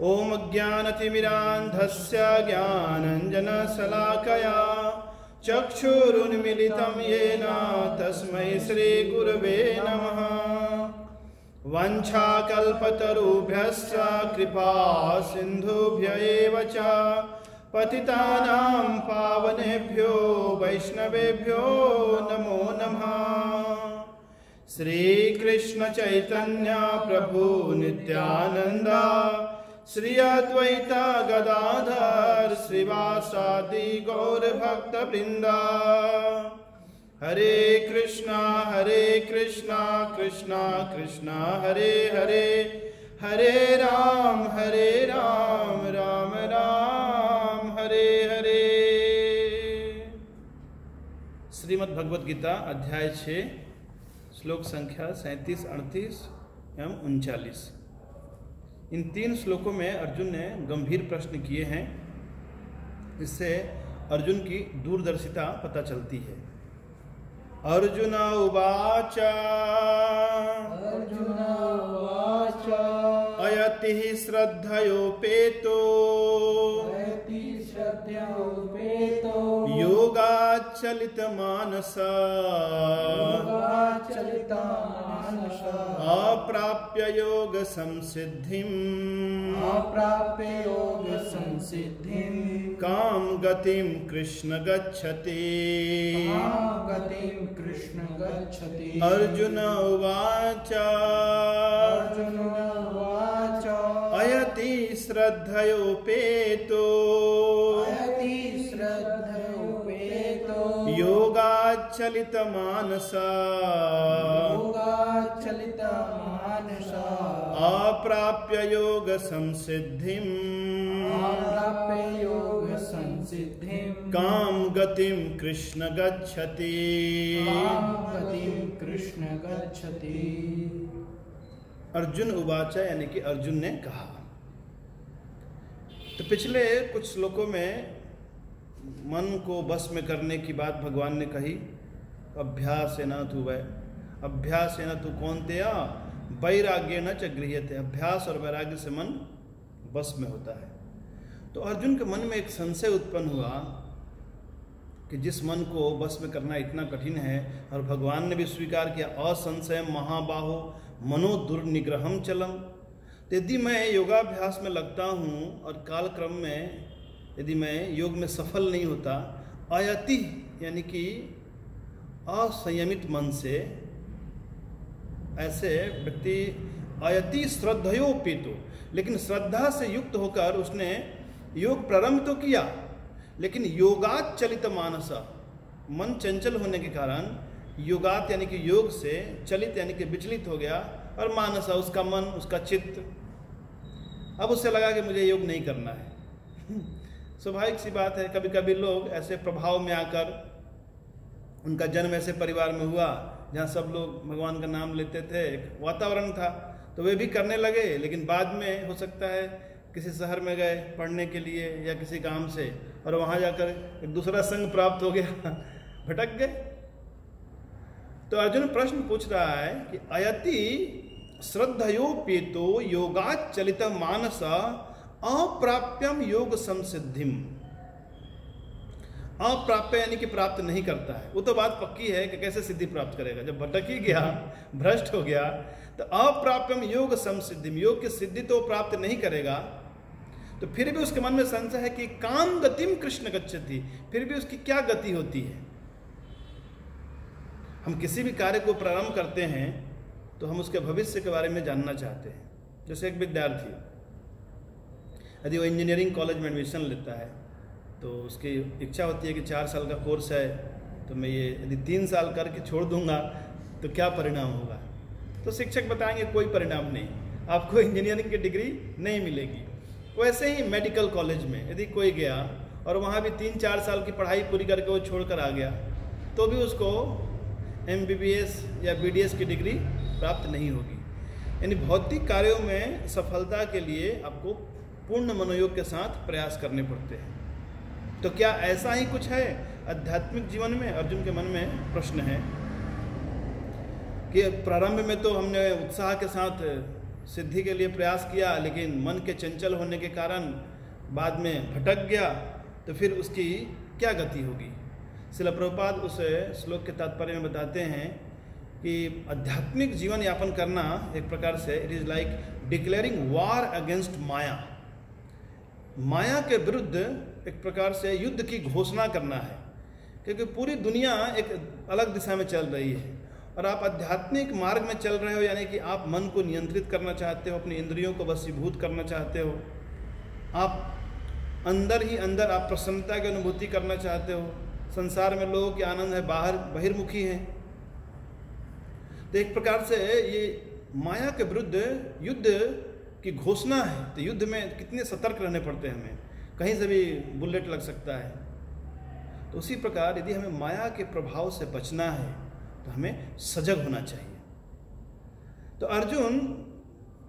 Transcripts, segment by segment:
ओम अज्ञानतिमिरान्धस्य ज्ञानाञ्जनशलाकया चक्षुरुन्मीलितं येन तस्मै श्रीगुरवे नमः। वाञ्छाकल्पतरुभ्यश्च कृपा सिन्धुभ्य एव च पतितानां पावनेभ्यो वैष्णवेभ्यो नमो नमः। श्री कृष्ण चैतन्य प्रभु नित्यानंद श्री अद्वैत गदाधर श्रीवासादि गौर भक्त वृंद। हरे कृष्णा कृष्णा कृष्णा हरे हरे, हरे राम राम राम हरे हरे। श्रीमद् भगवद गीता अध्याय 6 श्लोक संख्या 37, 38 एवं 39। इन 3 श्लोकों में अर्जुन ने गंभीर प्रश्न किए हैं। इससे अर्जुन की दूरदर्शिता पता चलती है। अर्जुन उवाच अयति श्रद्धयोपेतो योगाचलितमानस अप्राप्य योग संसिद्धिं काम गतिं कृष्ण गच्छति। अर्जुन उवाच अयति श्रद्धयोपेतो योगाचलितमानस अप्राप्य योग संसिद्धिं काम गतिं कृष्ण गच्छति। अर्जुन उवाच यानी कि अर्जुन ने कहा। तो पिछले कुछ श्लोकों में मन को बस में करने की बात भगवान ने कही। अभ्यासेन तु वै, अभ्यासेन तु कौन्तेय वैराग्येन च गृह्यते। अभ्यास और वैराग्य से मन बस में होता है। तो अर्जुन के मन में एक संशय उत्पन्न हुआ कि जिस मन को बस में करना इतना कठिन है, और भगवान ने भी स्वीकार किया असंशयम महाबाहो मनो दुर्निग्रहम चलम। तो यदि मैं योगाभ्यास में लगता हूँ और कालक्रम में यदि मैं योग में सफल नहीं होता, अयति यानी कि असंयमित मन से, ऐसे व्यक्ति अयति श्रद्धयोपेतो, लेकिन श्रद्धा से युक्त होकर उसने योग प्रारंभ तो किया, लेकिन योगात चलित मानस, मन चंचल होने के कारण योगात यानी कि योग से, चलित यानी कि विचलित हो गया, और मानस उसका मन, उसका चित्त, अब उससे लगा कि मुझे योग नहीं करना है। स्वाभाविक सी बात है, कभी कभी लोग ऐसे प्रभाव में आकर, उनका जन्म ऐसे परिवार में हुआ जहाँ सब लोग भगवान का नाम लेते थे, एक वातावरण था, तो वे भी करने लगे, लेकिन बाद में हो सकता है किसी शहर में गए पढ़ने के लिए या किसी काम से, और वहाँ जाकर एक दूसरा संग प्राप्त हो गया, भटक गए। तो अर्जुन प्रश्न पूछ रहा है कि अयति श्रद्धयोपेतो योगाचलित मानस अप्राप्यम योग संसिद्धिम। अप्राप्य यानी कि प्राप्त नहीं करता है, वो तो बात पक्की है कि कैसे सिद्धि प्राप्त करेगा, जब भटक ही गया, भ्रष्ट हो गया। तो अप्राप्यम योग संसिद्धिम, योग की सिद्धि तो प्राप्त नहीं करेगा। तो फिर भी उसके मन में संशय है कि काम गतिम कृष्ण गच्छति, फिर भी उसकी क्या गति होती है। हम किसी भी कार्य को प्रारंभ करते हैं तो हम उसके भविष्य के बारे में जानना चाहते हैं। जैसे एक विद्यार्थी यदि वो इंजीनियरिंग कॉलेज में एडमिशन लेता है तो उसकी इच्छा होती है कि 4 साल का कोर्स है, तो मैं ये यदि 3 साल करके छोड़ दूंगा तो क्या परिणाम होगा। तो शिक्षक बताएंगे कोई परिणाम नहीं, आपको इंजीनियरिंग की डिग्री नहीं मिलेगी। वैसे ही मेडिकल कॉलेज में यदि कोई गया और वहाँ भी 3-4 साल की पढ़ाई पूरी करके वो छोड़कर आ गया, तो भी उसको MBBS या BDS की डिग्री प्राप्त नहीं होगी। यानी भौतिक कार्यों में सफलता के लिए आपको पूर्ण मनोयोग के साथ प्रयास करने पड़ते हैं। तो क्या ऐसा ही कुछ है आध्यात्मिक जीवन में? अर्जुन के मन में प्रश्न है कि प्रारंभ में तो हमने उत्साह के साथ सिद्धि के लिए प्रयास किया, लेकिन मन के चंचल होने के कारण बाद में भटक गया, तो फिर उसकी क्या गति होगी। श्रील प्रभुपाद उस श्लोक के तात्पर्य में बताते हैं कि आध्यात्मिक जीवन यापन करना एक प्रकार से it is like declaring war against माया। माया के विरुद्ध एक प्रकार से युद्ध की घोषणा करना है, क्योंकि पूरी दुनिया एक अलग दिशा में चल रही है और आप आध्यात्मिक मार्ग में चल रहे हो, यानी कि आप मन को नियंत्रित करना चाहते हो, अपनी इंद्रियों को वशीभूत करना चाहते हो, आप अंदर ही अंदर आप प्रसन्नता की अनुभूति करना चाहते हो। संसार में लोगों की आनंद है, बाहर बहिर्मुखी है। तो एक प्रकार से ये माया के विरुद्ध युद्ध की घोषणा है। तो युद्ध में कितने सतर्क रहने पड़ते हैं हमें, कहीं से भी बुलेट लग सकता है। तो उसी प्रकार यदि हमें माया के प्रभाव से बचना है तो हमें सजग होना चाहिए। तो अर्जुन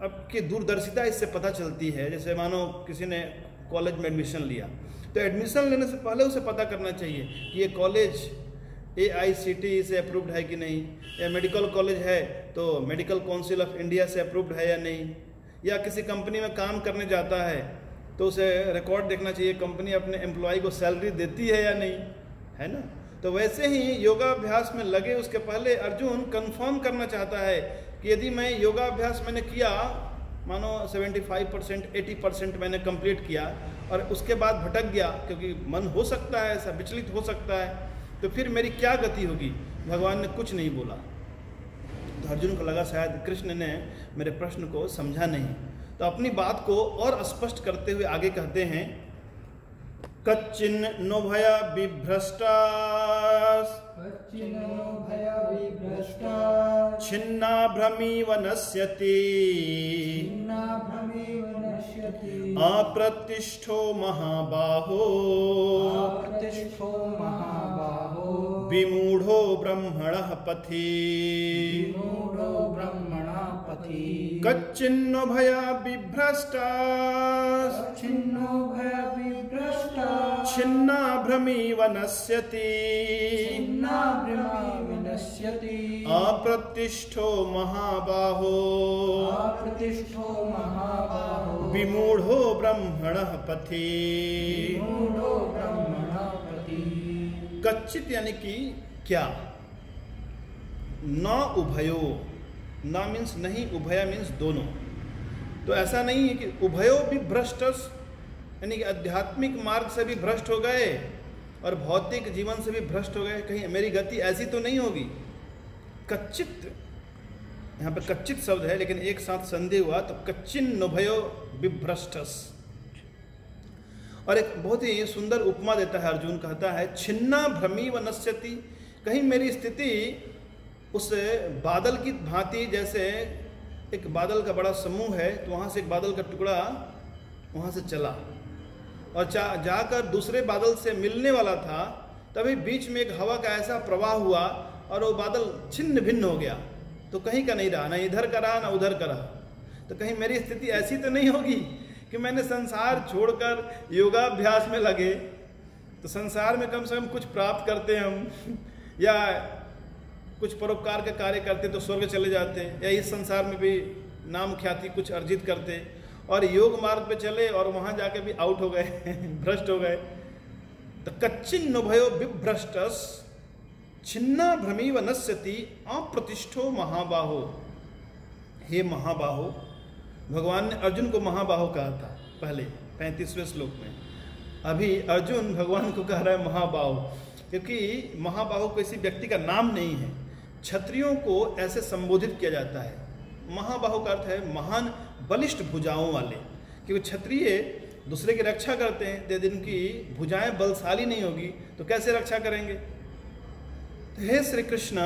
अब की दूरदर्शिता इससे पता चलती है। जैसे मानो किसी ने कॉलेज में एडमिशन लिया, तो एडमिशन लेने से पहले उसे पता करना चाहिए कि ये कॉलेज AICTE से अप्रूव्ड है कि नहीं, या मेडिकल कॉलेज है तो मेडिकल काउंसिल ऑफ इंडिया से अप्रूव्ड है या नहीं, या किसी कंपनी में काम करने जाता है तो उसे रिकॉर्ड देखना चाहिए कंपनी अपने एम्प्लॉय को सैलरी देती है या नहीं, है ना। तो वैसे ही योगाभ्यास में लगे उसके पहले अर्जुन कंफर्म करना चाहता है कि यदि मैं योगाभ्यास मैंने किया, मानो 75% 80% मैंने कंप्लीट किया और उसके बाद भटक गया, क्योंकि मन हो सकता है ऐसा, विचलित हो सकता है, तो फिर मेरी क्या गति होगी। भगवान ने कुछ नहीं बोला। तो अर्जुन को लगा शायद कृष्ण ने मेरे प्रश्न को समझा नहीं, तो अपनी बात को और स्पष्ट करते हुए आगे कहते हैं, कच्चिन्नो भया बिभ्रष्टा छिन्ना भ्रमीव नश्यति अप्रतिष्ठो महाबाहो विमूढ़ो ब्रह्मणः पथि कच्चिन्नो भया बिभ्रष्टा छिन्ना भ्रमीव नश्यति अप्रतिष्ठो महाबाहो विमूढ़ो ब्रह्मणः पथि। कच्चित यानी कि क्या, न उभयो, न मीन्स नहीं, उभया मीन्स दोनों। तो ऐसा नहीं है कि उभयो भी भ्रष्टस, यानी कि आध्यात्मिक मार्ग से भी भ्रष्ट हो गए और भौतिक जीवन से भी भ्रष्ट हो गए, कहीं मेरी गति ऐसी तो नहीं होगी। कच्चित, यहाँ पे कच्चित शब्द है लेकिन एक साथ संधि हुआ, तो कच्चिन्न भयो विभ्रष्टस। और एक बहुत ही सुंदर उपमा देता है अर्जुन, कहता है छिन्ना भ्रमी व नश्यति, कहीं मेरी स्थिति उस बादल की भांति, जैसे एक बादल का बड़ा समूह है तो वहाँ से एक बादल का टुकड़ा वहाँ से चला और जाकर दूसरे बादल से मिलने वाला था, तभी बीच में एक हवा का ऐसा प्रवाह हुआ और वो बादल छिन्न भिन्न हो गया, तो कहीं का नहीं रहा, ना इधर का रहा ना उधर का रहा। तो कहीं मेरी स्थिति ऐसी तो नहीं होगी कि मैंने संसार छोड़कर योगाभ्यास में लगे, तो संसार में कम से कम कुछ प्राप्त करते हम, या कुछ परोपकार के कार्य करते तो स्वर्ग चले जाते, या इस संसार में भी नाम ख्याति कुछ अर्जित करते, और योग मार्ग पे चले और वहां जाके भी आउट हो गए भ्रष्ट हो गए। तो कच्चिन्नो भयो विभ्रष्टस छिन्ना भ्रमीव नश्यति अप्रतिष्ठो महाबाहो। हे महाबाहो, भगवान ने अर्जुन को महाबाहो कहा था पहले 35वें श्लोक में। अभी अर्जुन भगवान को कह रहा है महाबाहो, क्योंकि महाबाहो किसी व्यक्ति का नाम नहीं है। क्षत्रियों को ऐसे संबोधित किया जाता है। महाबाहो का अर्थ है महान बलिष्ठ भुजाओं वाले, क्योंकि क्षत्रिय दूसरे की रक्षा करते हैं। यदि उनकी भुजाएं बलशाली नहीं होगी तो कैसे रक्षा करेंगे। तो हे श्री कृष्ण,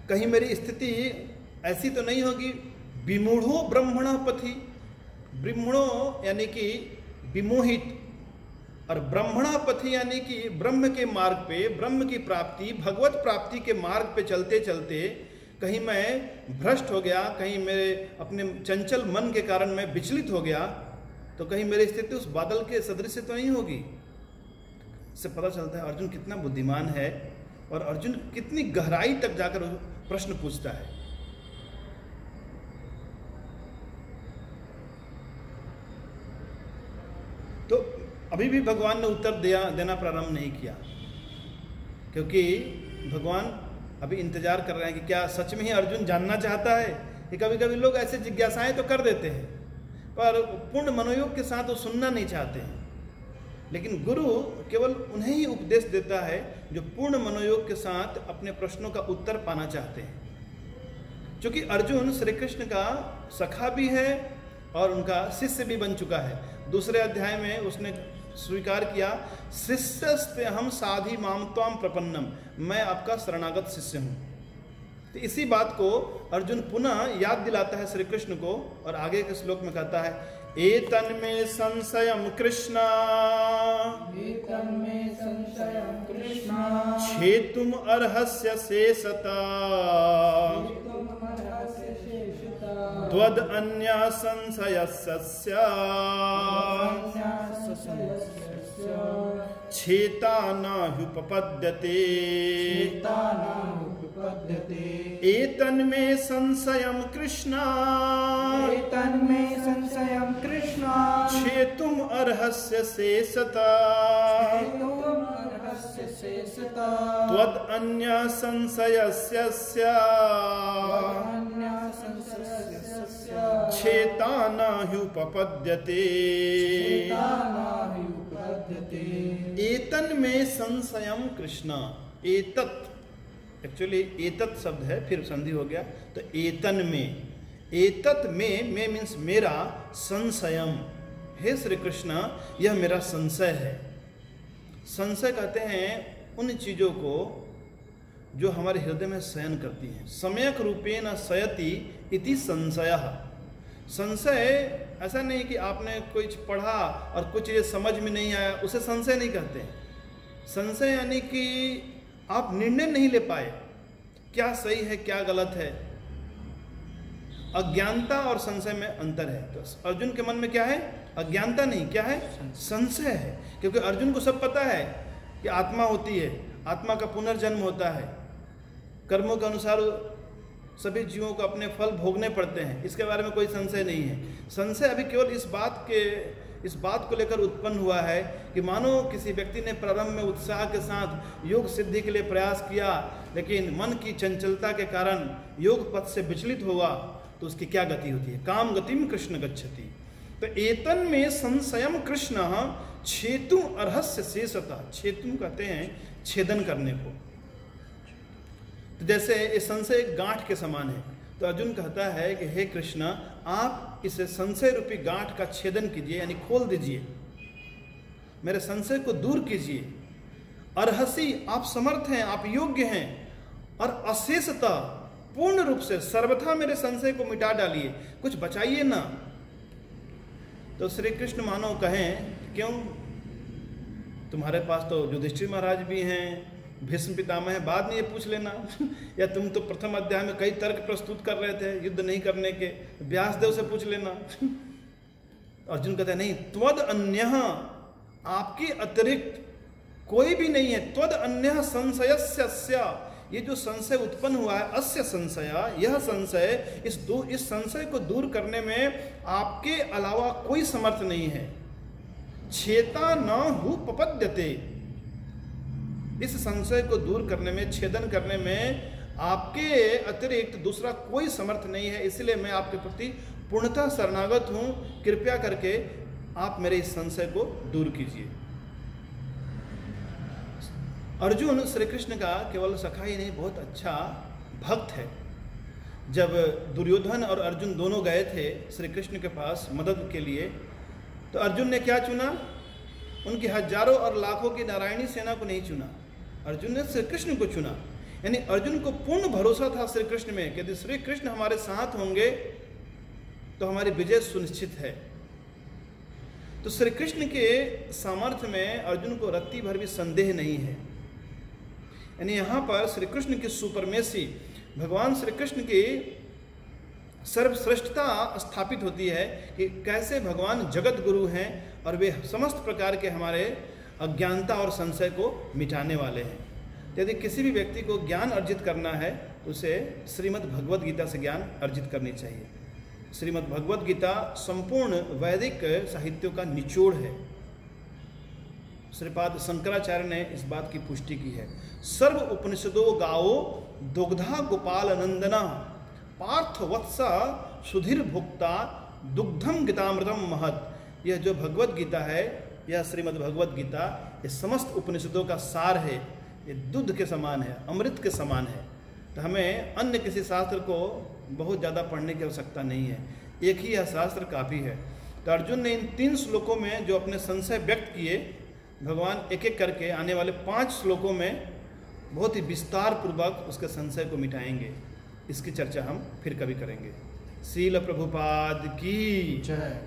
कहीं मेरी स्थिति ऐसी तो नहीं होगी विमूढ़ो ब्रह्मण पथि, ब्रह्मणो यानी कि विमोहित, और ब्रह्मणा पथि यानी कि ब्रह्म के मार्ग पे, ब्रह्म की प्राप्ति, भगवत प्राप्ति के मार्ग पे चलते चलते कहीं मैं भ्रष्ट हो गया, कहीं मेरे अपने चंचल मन के कारण मैं विचलित हो गया, तो कहीं मेरी स्थिति उस बादल के सदृश से तो नहीं होगी। इससे पता चलता है अर्जुन कितना बुद्धिमान है और अर्जुन कितनी गहराई तक जाकर प्रश्न पूछता है। तो अभी भी भगवान ने उत्तर देना प्रारंभ नहीं किया, क्योंकि भगवान अभी इंतजार कर रहे हैं कि क्या सच में ही अर्जुन जानना चाहता है। कि कभी कभी लोग ऐसे जिज्ञासाएं तो कर देते हैं, पर पूर्ण मनोयोग के साथ वो सुनना नहीं चाहते हैं। लेकिन गुरु केवल उन्हें ही उपदेश देता है जो पूर्ण मनोयोग के साथ अपने प्रश्नों का उत्तर पाना चाहते हैं। क्योंकि अर्जुन श्री कृष्ण का सखा भी है और उनका शिष्य भी बन चुका है। दूसरे अध्याय में उसने स्वीकार किया, शिष्यस्ते हम साधि माम त्वाम प्रपन्नम, मैं आपका शरणागत शिष्य हूँ। तो इसी बात को अर्जुन पुनः याद दिलाता है श्री कृष्ण को, और आगे के श्लोक में कहता है, एतन में संशयम कृष्णा, छेतुम अर्हस्य शेषता, त्वद अन्य संशयस्य छेता नाह्युपपद्यते। एतन में संशयम कृष्णा, छेतुम अर्हस्य शेषता, त्वद अन्य संशयस्य छेता नाह्युपपद्यते। एतन में संशयम कृष्णा, एतत् एक्चुअली एतत् शब्द है, फिर संधि हो गया, तो एतन में, एतत् में मीन्स मेरा, संशयम, हे श्री कृष्ण यह मेरा संशय है। संशय कहते हैं उन चीजों को जो हमारे हृदय में शयन करती हैं। सम्यक रूपेण शयति इति संशयः। संशय ऐसा नहीं कि आपने कुछ पढ़ा और कुछ ये समझ में नहीं आया, उसे संशय नहीं कहते हैं। संशय यानी कि आप निर्णय नहीं ले पाए, क्या सही है क्या गलत है। अज्ञानता और संशय में अंतर है। तो अर्जुन के मन में क्या है? अज्ञानता नहीं, क्या है? संशय है। क्योंकि अर्जुन को सब पता है कि आत्मा होती है, आत्मा का पुनर्जन्म होता है, कर्मों के अनुसार सभी जीवों को अपने फल भोगने पड़ते हैं, इसके बारे में कोई संशय नहीं है। संशय अभी केवल इस बात को लेकर उत्पन्न हुआ है कि मानो किसी व्यक्ति ने प्रारंभ में उत्साह के साथ योग सिद्धि के लिए प्रयास किया, लेकिन मन की चंचलता के कारण योग पथ से विचलित हुआ, तो उसकी क्या गति होती है? काम गतिम कृष्ण गच्छति। तो एतन में संशयम कृष्ण छेतु अर्हस्य शेषता। छेतु कहते हैं छेदन करने को। तो जैसे ये संशय गांठ के समान है, तो अर्जुन कहता है कि हे कृष्ण, आप इस संशय रूपी गांठ का छेदन कीजिए, यानी खोल दीजिए, मेरे संशय को दूर कीजिए। अर्हसि, आप समर्थ हैं, आप योग्य हैं, और अशेषता, पूर्ण रूप से सर्वथा मेरे संशय को मिटा डालिए, कुछ बचाइए ना। तो श्री कृष्ण मानो कहें, क्यों, तुम्हारे पास तो युधिष्ठिर महाराज भी हैं, भीष्म पितामह है, बाद में ये पूछ लेना या तुम तो प्रथम अध्याय में कई तर्क प्रस्तुत कर रहे थे युद्ध नहीं करने के, व्यासदेव से पूछ लेना। अर्जुन कहता है नहीं, त्वद अन्यः, आपके अतिरिक्त कोई भी नहीं है। त्वद अन्यः संशयस्य, ये जो संशय उत्पन्न हुआ है, अस्य संशय, यह संशय, इस संशय को दूर करने में आपके अलावा कोई समर्थ नहीं है। छेता न हु पपद्यते, इस संशय को दूर करने में, छेदन करने में आपके अतिरिक्त दूसरा कोई समर्थ नहीं है। इसलिए मैं आपके प्रति पूर्णतः शरणागत हूं, कृपया करके आप मेरे इस संशय को दूर कीजिए। अर्जुन श्री कृष्ण का केवल सखा ही नहीं, बहुत अच्छा भक्त है। जब दुर्योधन और अर्जुन दोनों गए थे श्री कृष्ण के पास मदद के लिए, तो अर्जुन ने क्या चुना? उनकी हजारों और लाखों की नारायणी सेना को नहीं चुना, अर्जुन ने श्री कृष्ण को चुना। यानी अर्जुन को पूर्ण भरोसा था श्री कृष्ण में कि यदि श्री कृष्ण हमारे साथ होंगे तो हमारी विजय सुनिश्चित है। तो श्री कृष्ण के सामर्थ्य में अर्जुन को रत्ती भर भी संदेह नहीं है। यानी यहाँ पर श्री कृष्ण की सुपरमेसी, भगवान श्री कृष्ण की सर्वश्रेष्ठता स्थापित होती है कि कैसे भगवान जगत गुरु हैं और वे समस्त प्रकार के हमारे अज्ञानता और संशय को मिटाने वाले हैं। यदि किसी भी व्यक्ति को ज्ञान अर्जित करना है तो उसे श्रीमद् भगवद गीता से ज्ञान अर्जित करनी चाहिए। श्रीमद् भगवद गीता संपूर्ण वैदिक साहित्यों का निचोड़ है। श्रीपाद शंकराचार्य ने इस बात की पुष्टि की है। सर्व उपनिषदो गाओ दुग्धा गोपाल नंदना पार्थ वत्स सुधीर भुक्ता दुग्धम गीतामृतम महत। यह जो भगवद गीता है, यह श्रीमद् भगवद गीता, ये समस्त उपनिषदों का सार है। ये दूध के समान है, अमृत के समान है। तो हमें अन्य किसी शास्त्र को बहुत ज़्यादा पढ़ने की आवश्यकता नहीं है, एक ही यह शास्त्र काफ़ी है। तो अर्जुन ने इन 3 श्लोकों में जो अपने संशय व्यक्त किए, भगवान एक एक करके आने वाले 5 श्लोकों में बहुत ही विस्तार पूर्वक उसके संशय को मिटाएंगे। इसकी चर्चा हम फिर कभी करेंगे। श्रील प्रभुपाद की जय।